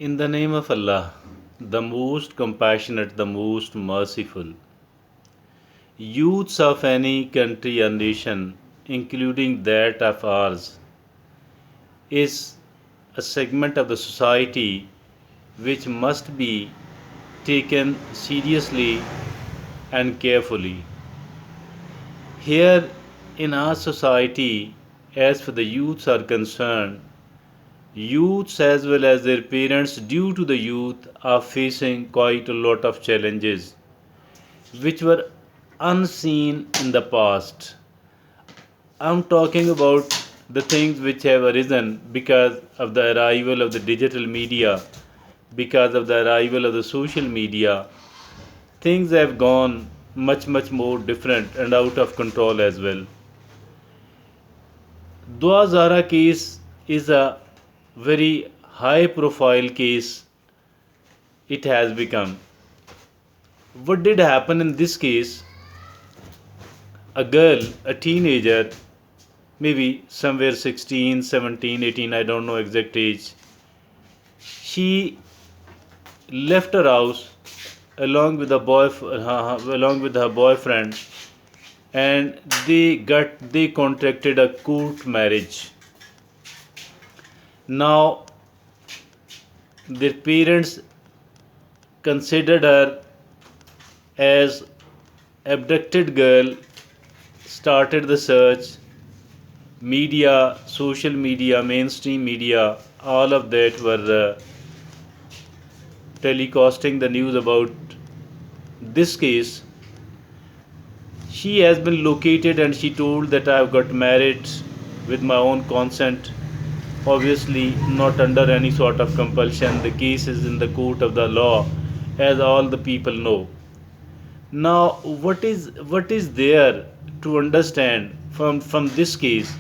In the name of Allah, the most compassionate, the most merciful, youths of any country or nation, including that of ours, is a segment of the society which must be taken seriously and carefully. Here in our society, as for the youths are concerned, youths as well as their parents, due to the youth, are facing quite a lot of challenges which were unseen in the past. I'm talking about the things which have arisen because of the arrival of the digital media, because of the arrival of the social media. Things have gone much more different and out of control as well. The Zahra case is a very high profile case it has become. What did happen in this case? A girl, a teenager, maybe somewhere 16, 17, 18, I don't know exact age, she left her house along with her boyfriend, and they contracted a court marriage. Now their parents considered her as abducted girl, started the search. Media, social media, mainstream media, all of that were telecasting the news about this case. She has been located and she told that I have got married with my own consent, obviously not under any sort of compulsion. The case is in the court of the law, as all the people know. Now, what is there to understand from this case,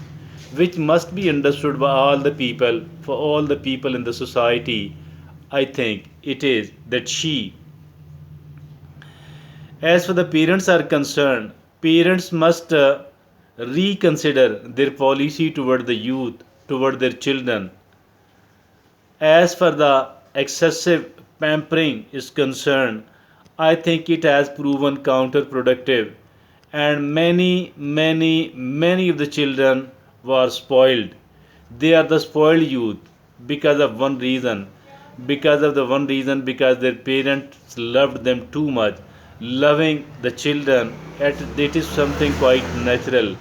which must be understood by all the people, for all the people in the society? I think it is that as for the parents are concerned, parents must reconsider their policy toward the youth, toward their children. As for the excessive pampering is concerned, I think it has proven counterproductive, and many of the children were spoiled. They are the spoiled youth because of one reason. Because their parents loved them too much. Loving the children, it is something quite natural,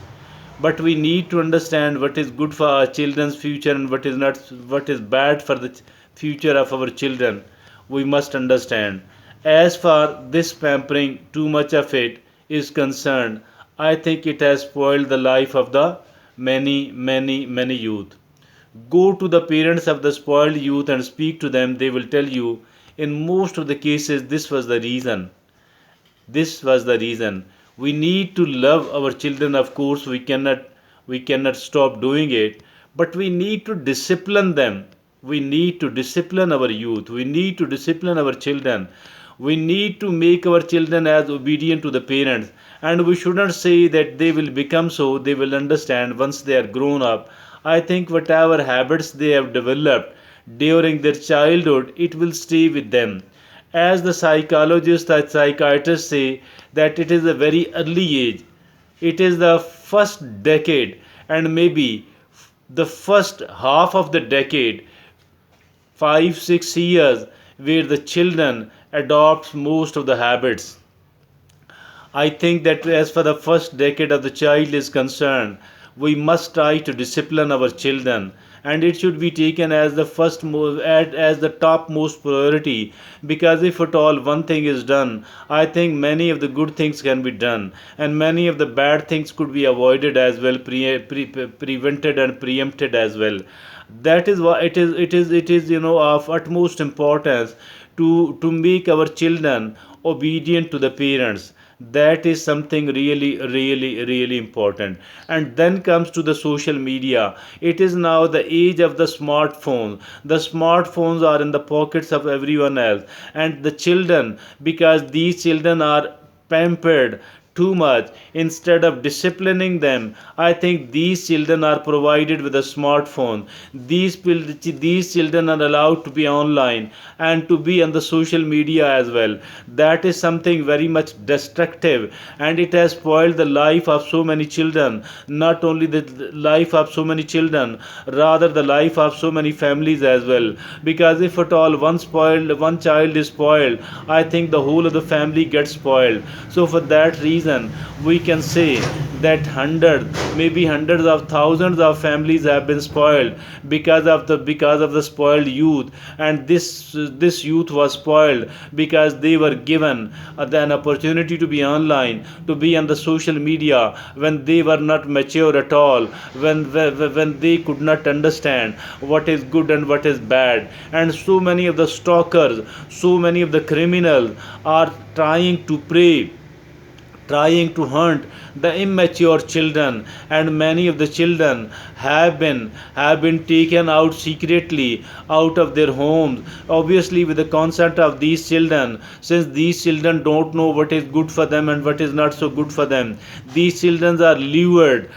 but we need to understand what is good for our children's future and what is not, what is bad for the future of our children. We must understand. As far this pampering, too much of it is concerned, I think it has spoiled the life of the many youth. Go to the parents of the spoiled youth and speak to them. They will tell you, in most of the cases, this was the reason. We need to love our children, of course. We cannot stop doing it, but we need to discipline them. We need to discipline our youth. We need to discipline our children. We need to make our children as obedient to the parents, and we shouldn't say that they will become so. They will understand once they are grown up. I think whatever habits they have developed during their childhood, it will stay with them. As the psychologists or psychiatrists say, that it is a very early age. It is the first decade, and maybe the first half of the decade, 5 6 years, where the children adopts most of the habits. I think that as for the first decade of the child is concerned, we must try to discipline our children, and it should be taken as the as the topmost priority. Because if at all one thing is done, I think many of the good things can be done, and many of the bad things could be avoided as well, prevented and preempted as well. That is why it is of utmost importance to make our children obedient to the parents. That is something really important. And then comes to the social media. It is now the age of the smartphone. The smartphones are in the pockets of everyone else, and the children, because these children are pampered too much. Instead of disciplining them, I think these children are provided with a smartphone. These children are allowed to be online and to be on the social media as well. That is something very much destructive, and it has spoiled the life of so many children. Not only the life of so many children, rather the life of so many families as well. Because if at all one child is spoiled, I think the whole of the family gets spoiled. So for that reason, we can say that maybe hundreds of thousands of families have been spoiled because of the spoiled youth. And this youth was spoiled because they were given an opportunity to be online, to be on the social media, when they were not mature at all, when they could not understand what is good and what is bad. And so many of the stalkers, so many of the criminals are trying to hunt the immature children, and many of the children have been taken out secretly out of their homes, obviously with the consent of these children. Since these children don't know what is good for them and what is not so good for them, these children are lured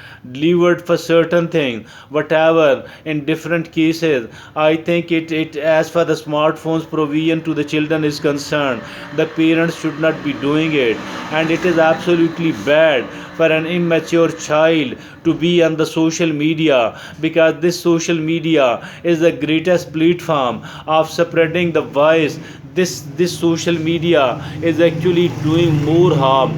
for certain things, whatever. In different cases, I think it as far the smartphones provision to the children is concerned, the parents should not be doing it. And it is absolutely bad for an immature child to be on the social media, because this social media is the greatest platform of spreading the voice. This social media is actually doing more harm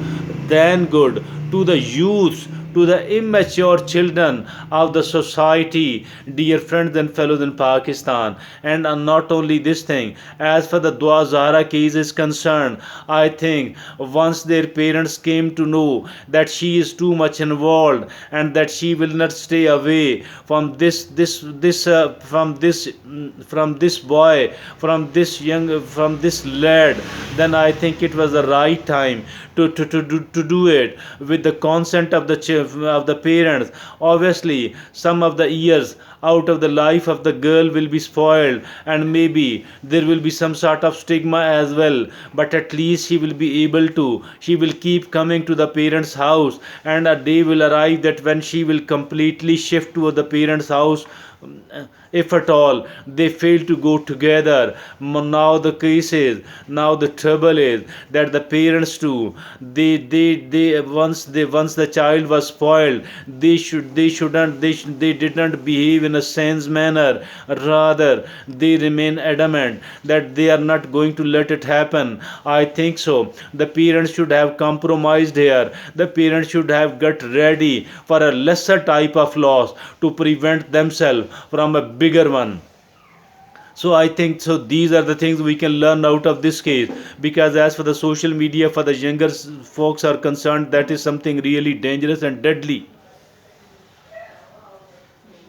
than good to the youths, to the immature children of the society, dear friends and fellows in Pakistan. And not only this thing, as for the Dua Zahra case is concerned, I think once their parents came to know that she is too much involved and that she will not stay away from this boy, from this lad, then I think it was the right time to do it with the consent of the parents. Obviously, some of the years out of the life of the girl will be spoiled, and maybe there will be some sort of stigma as well, but at least she will keep coming to the parents house, and a day will arrive that when she will completely shift to the parents house, if at all they fail to go together. Now the trouble is that the parents too, they once the child was spoiled, they did not behave in a sense manner. Rather, they remain adamant that they are not going to let it happen. I think so the parents should have compromised here. The parents should have got ready for a lesser type of loss to prevent themselves from a bigger one. So I think so these are the things we can learn out of this case. Because as for the social media, for the younger folks are concerned, that is something really dangerous and deadly.